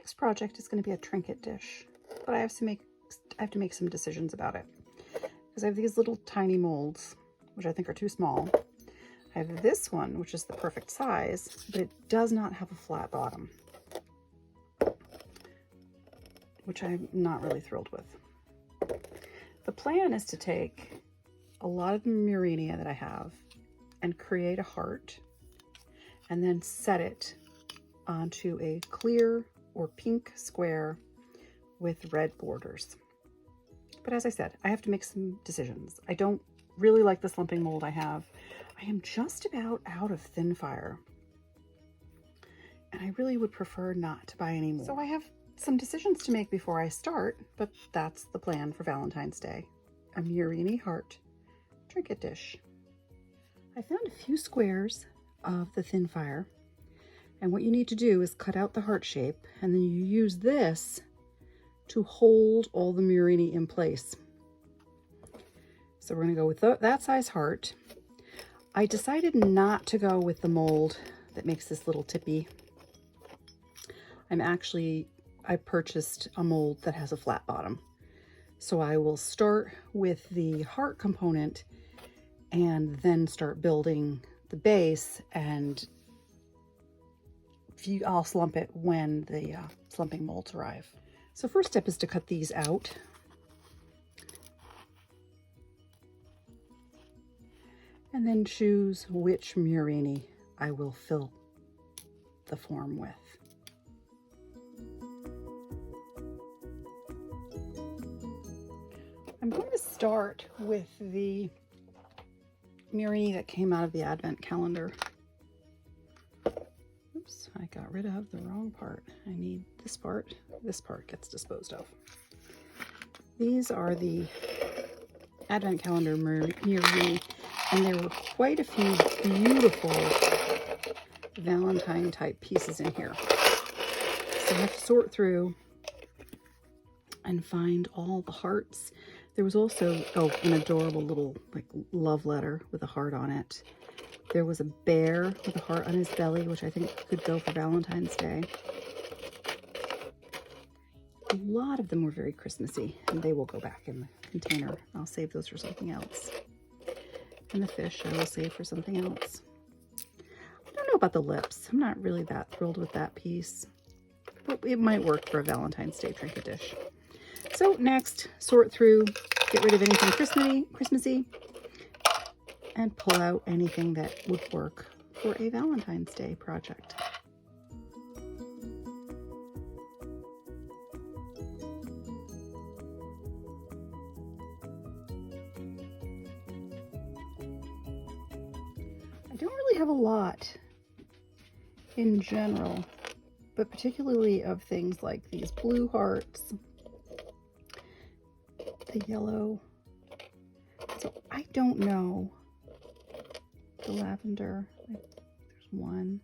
next project is going to be a trinket dish, but I have to make some decisions about it because I have these little tiny molds, which I think are too small. I have this one, which is the perfect size, but it does not have a flat bottom, which I'm not really thrilled with. The plan is to take a lot of the murini that I have and create a heart and then set it onto a clear or pink square with red borders. But as I said, I have to make some decisions. I don't really like the slumping mold I have. I am just about out of thin fire, and I really would prefer not to buy any more. So I have some decisions to make before I start, but that's the plan for Valentine's Day. A murini heart trinket dish. I found a few squares of the thin fire, and what you need to do is cut out the heart shape, and then you use this to hold all the murini in place. So we're going to go with that size heart. I decided not to go with the mold that makes this little tippy. I purchased a mold that has a flat bottom. So I will start with the heart component and then start building the base, and I'll slump it when the slumping molds arrive. So first step is to cut these out. And then choose which murini I will fill the form with. I'm going to start with the murini that came out of the advent calendar. Oops, I got rid of the wrong part. I need this part. This part gets disposed of. These are the advent calendar murini, and there were quite a few beautiful Valentine type pieces in here. So I have to sort through and find all the hearts. There was also, an adorable little love letter with a heart on it. There was a bear with a heart on his belly, which I think could go for Valentine's Day. A lot of them were very Christmassy, and they will go back in the container. I'll save those for something else. And the fish I will save for something else. I don't know about the lips. I'm not really that thrilled with that piece, but it might work for a Valentine's Day trinket dish. So next, sort through, get rid of anything Christmassy, and pull out anything that would work for a Valentine's Day project. I don't really have a lot in general, but particularly of things like these blue hearts, the yellow. So I don't know. The lavender, there's one.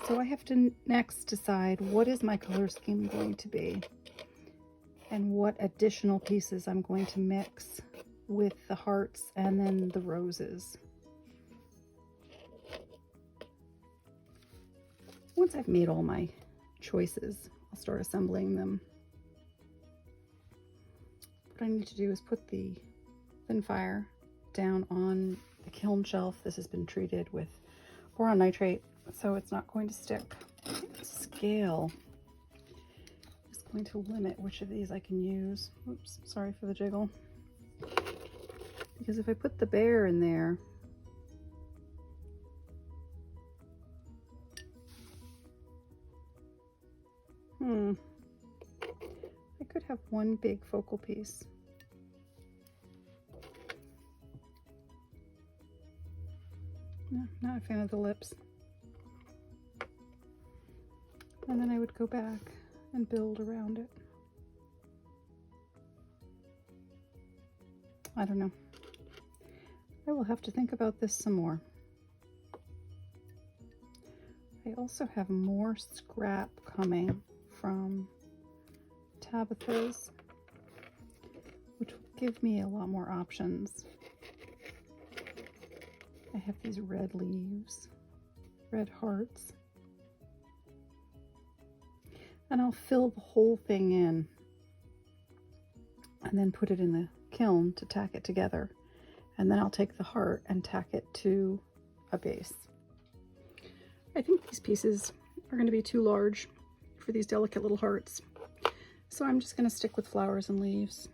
So I have to next decide what is my color scheme going to be and what additional pieces I'm going to mix with the hearts and then the roses. Once I've made all my choices, I'll start assembling them. What I need to do is put the thin fire down on the kiln shelf. This has been treated with boron nitrate, so it's not going to stick. I think the scale is going to limit which of these I can use. Oops, sorry for the jiggle. Because if I put the bear in there, I could have one big focal piece. No, not a fan of the lips. And then I would go back and build around it. I don't know. I will have to think about this some more. I also have more scrap coming from Tabitha's, which will give me a lot more options. I have these red leaves, red hearts. And I'll fill the whole thing in and then put it in the kiln to tack it together. And then I'll take the heart and tack it to a base. I think these pieces are going to be too large for these delicate little hearts, so I'm just going to stick with flowers and leaves.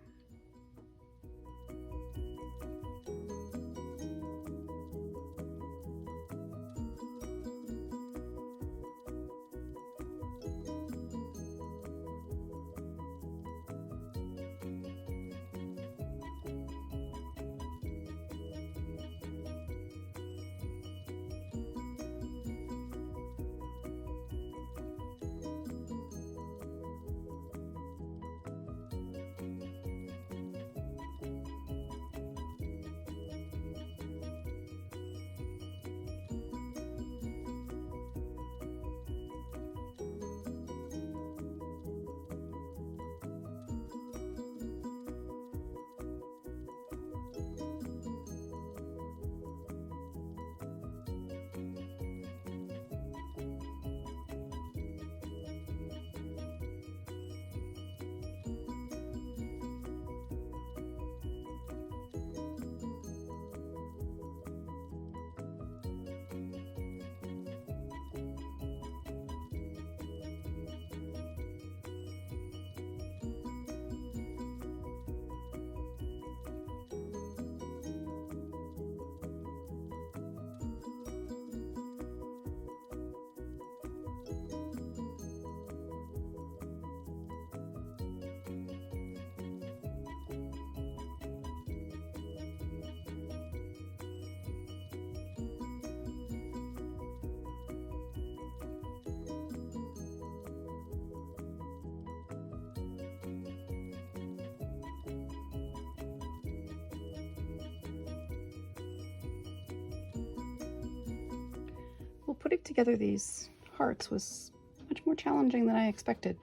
Well, putting together these hearts was much more challenging than I expected,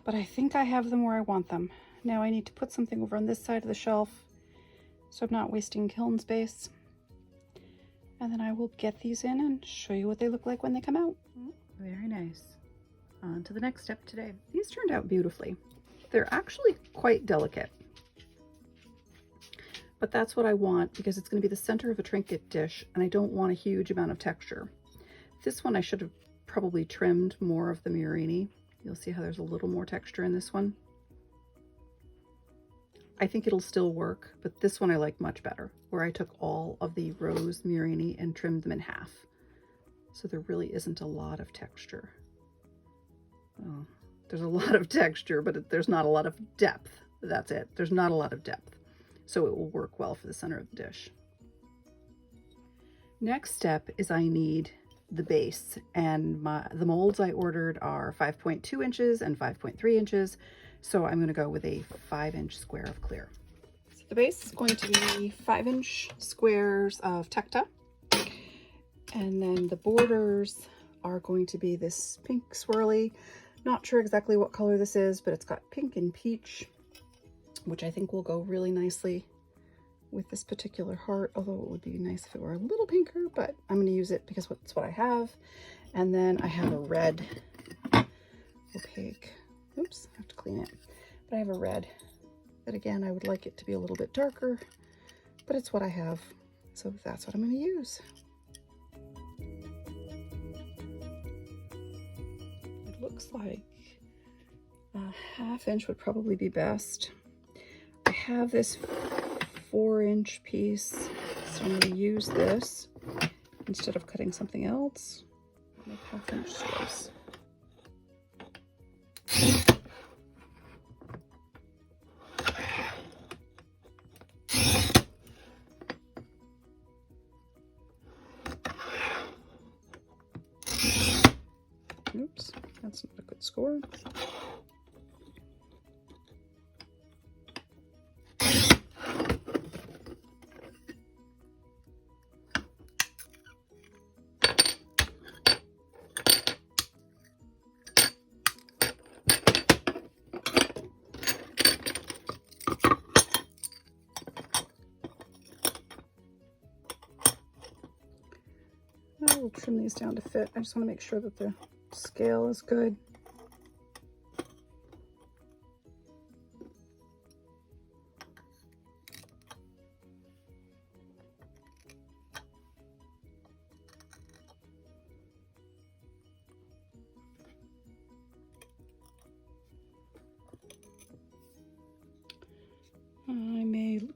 but I think I have them where I want them. Now I need to put something over on this side of the shelf so I'm not wasting kiln space, and then I will get these in and show you what they look like when they come out. Very nice. On to the next step today. These turned out beautifully. They're actually quite delicate, but that's what I want because it's going to be the center of a trinket dish and I don't want a huge amount of texture. This one I should have probably trimmed more of the murini. You'll see how there's a little more texture in this one. I think it'll still work, but this one I like much better, where I took all of the rose murini and trimmed them in half. So there really isn't a lot of texture. Oh, there's a lot of texture, but there's not a lot of depth. That's it. There's not a lot of depth. So it will work well for the center of the dish. Next step is I need the base, and the molds I ordered are 5.2 inches and 5.3 inches. So I'm going to go with a 5-inch square of clear. So the base is going to be 5-inch squares of Tack. And then the borders are going to be this pink swirly. Not sure exactly what color this is, but it's got pink and peach, which I think will go really nicely with this particular heart, although it would be nice if it were a little pinker, but I'm going to use it because it's what I have. And then I have a red opaque, oops, I have to clean it, but I have a red that, again, I would like it to be a little bit darker, but it's what I have, so that's what I'm going to use. It looks like a 1/2 inch would probably be best. I have this 4-inch piece, so I'm going to use this instead of cutting something else. Make 1/2-inch slice. Oops, that's not a good score. I will trim these down to fit. I just want to make sure that the scale is good.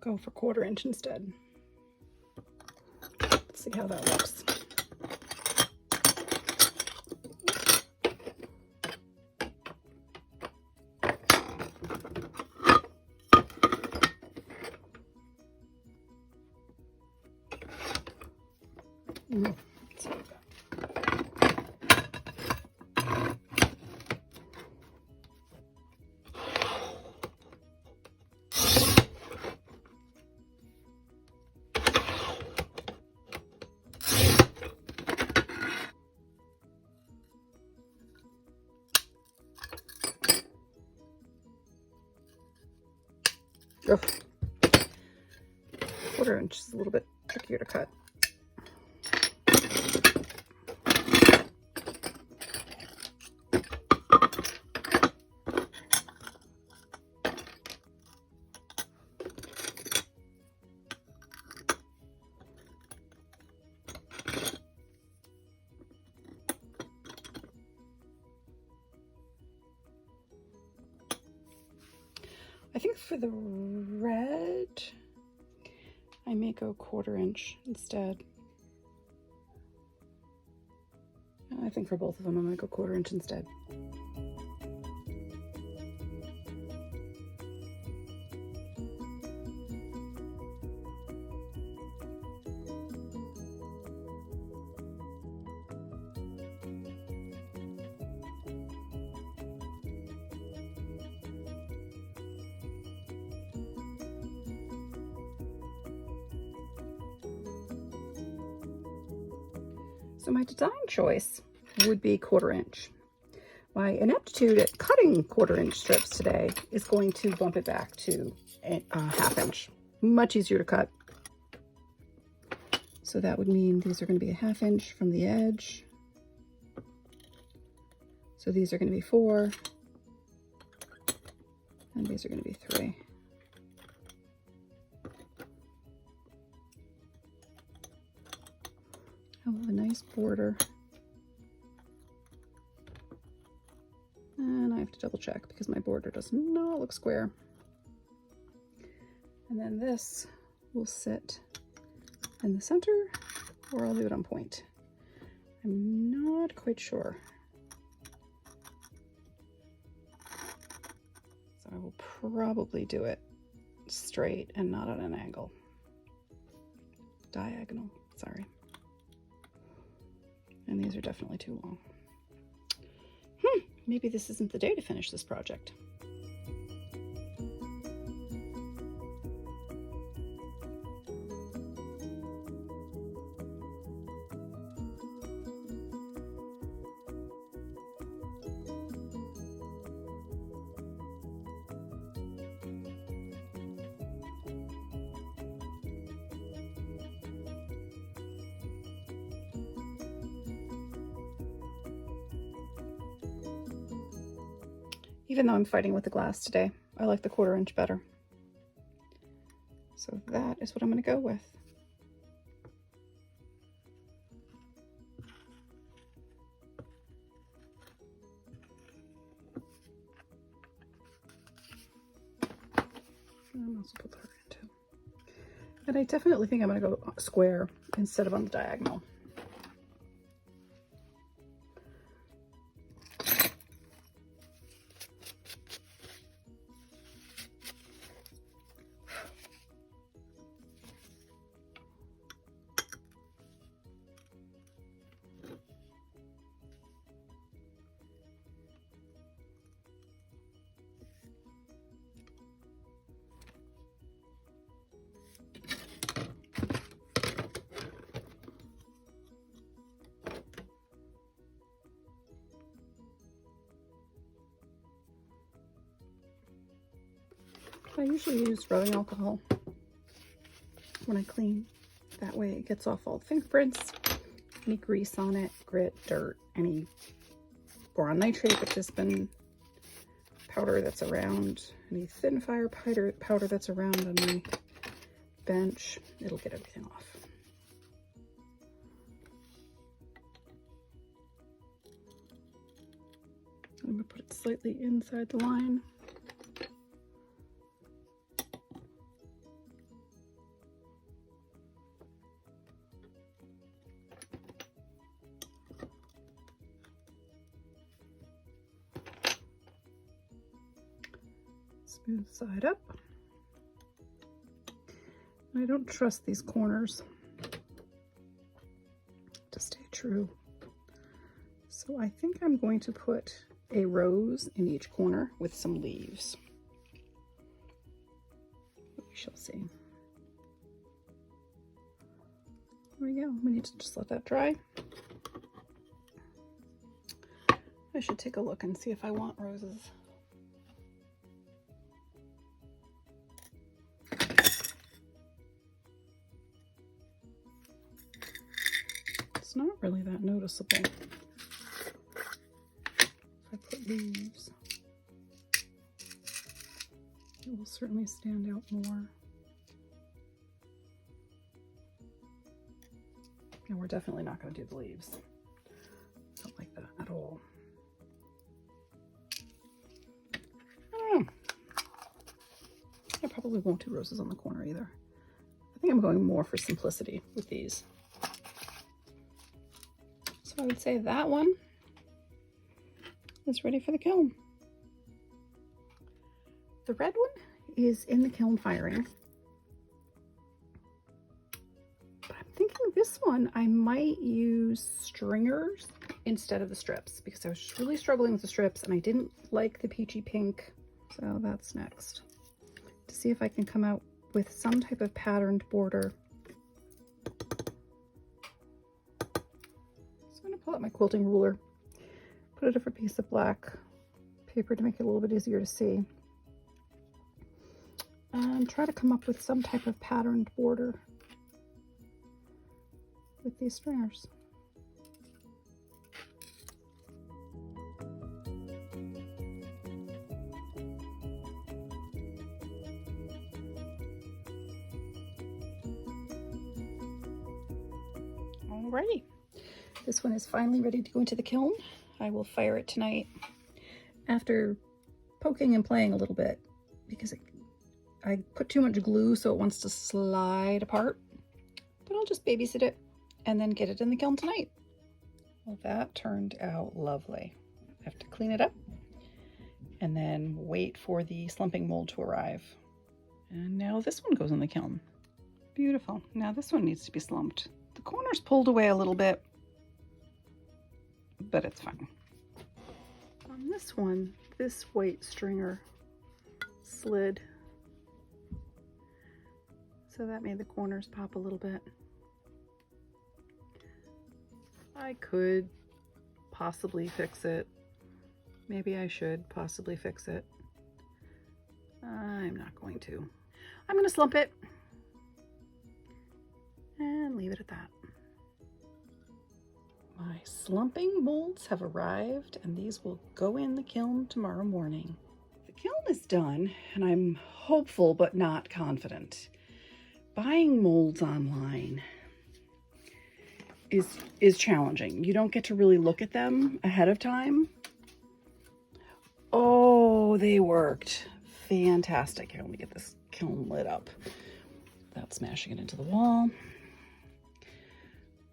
go for 1/4 inch instead. Let's see how that looks. Let's see what we've got. Oh, 1/4 inch is a little bit trickier to cut. I think for the red, I may go 1/4 inch instead. I think for both of them, I'm gonna go 1/4 inch instead. So my design choice would be 1/4 inch. My ineptitude at cutting 1/4 inch strips today is going to bump it back to a 1/2 inch. Much easier to cut. So that would mean these are going to be a 1/2 inch from the edge. So these are going to be 4, and these are going to be 3. I have a nice border. And I have to double check because my border does not look square. And then this will sit in the center, or I'll do it on point. I'm not quite sure. So I will probably do it straight and not at an angle. Diagonal, sorry. And these are definitely too long. Maybe this isn't the day to finish this project. Even though I'm fighting with the glass today, I like the 1/4 inch better. So that is what I'm going to go with. I'm also put that in too. And I definitely think I'm going to go square instead of on the diagonal. I usually use rubbing alcohol when I clean. That way it gets off all the fingerprints, any grease on it, grit, dirt, any boron nitrate, participant powder that's around, any thin fire powder that's around on my bench. It'll get everything off. I'm going to put it slightly inside the line. Smooth side up. I don't trust these corners to stay true. So I think I'm going to put a rose in each corner with some leaves. We shall see. There we go. We need to just let that dry. I should take a look and see if I want roses. It's not really that noticeable. If I put leaves, it will certainly stand out more. And we're definitely not going to do the leaves. Don't like that at all. I don't know. I probably won't do roses on the corner either. I think I'm going more for simplicity with these. So I would say that one is ready for the kiln. The red one is in the kiln firing. This one, I might use stringers instead of the strips because I was really struggling with the strips and I didn't like the peachy pink. So that's next. To see if I can come out with some type of patterned border. So I'm going to pull out my quilting ruler, put a different piece of black paper to make it a little bit easier to see, and try to come up with some type of patterned border with these stringers. Alrighty, this one is finally ready to go into the kiln. I will fire it tonight after poking and playing a little bit because I put too much glue so it wants to slide apart, but I'll just babysit it and then get it in the kiln tonight. Well, that turned out lovely. I have to clean it up and then wait for the slumping mold to arrive. And now this one goes in the kiln. Beautiful. Now this one needs to be slumped. The corner's pulled away a little bit, but it's fine. On this one, this white stringer slid, so that made the corners pop a little bit. I could possibly fix it. Maybe I should possibly fix it. I'm not going to. I'm going to slump it and leave it at that. My slumping molds have arrived and these will go in the kiln tomorrow morning. The kiln is done and I'm hopeful but not confident. Buying molds online is challenging. You don't get to really look at them ahead of time. Oh, they worked. Fantastic. Here, let me get this kiln lit up without smashing it into the wall.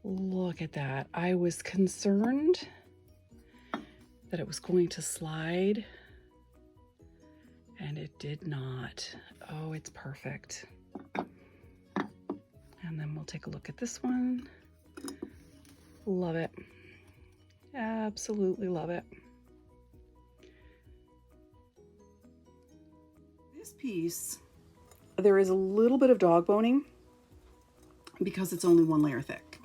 Look at that. I was concerned that it was going to slide and it did not. Oh, it's perfect. And then we'll take a look at this one. Love it. Absolutely love it. This piece, there is a little bit of dog boning because it's only one layer thick.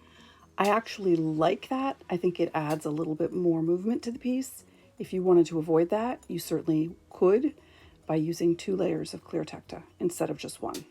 I actually like that. I think it adds a little bit more movement to the piece. If you wanted to avoid that, you certainly could by using 2 layers of clear Tack instead of just one.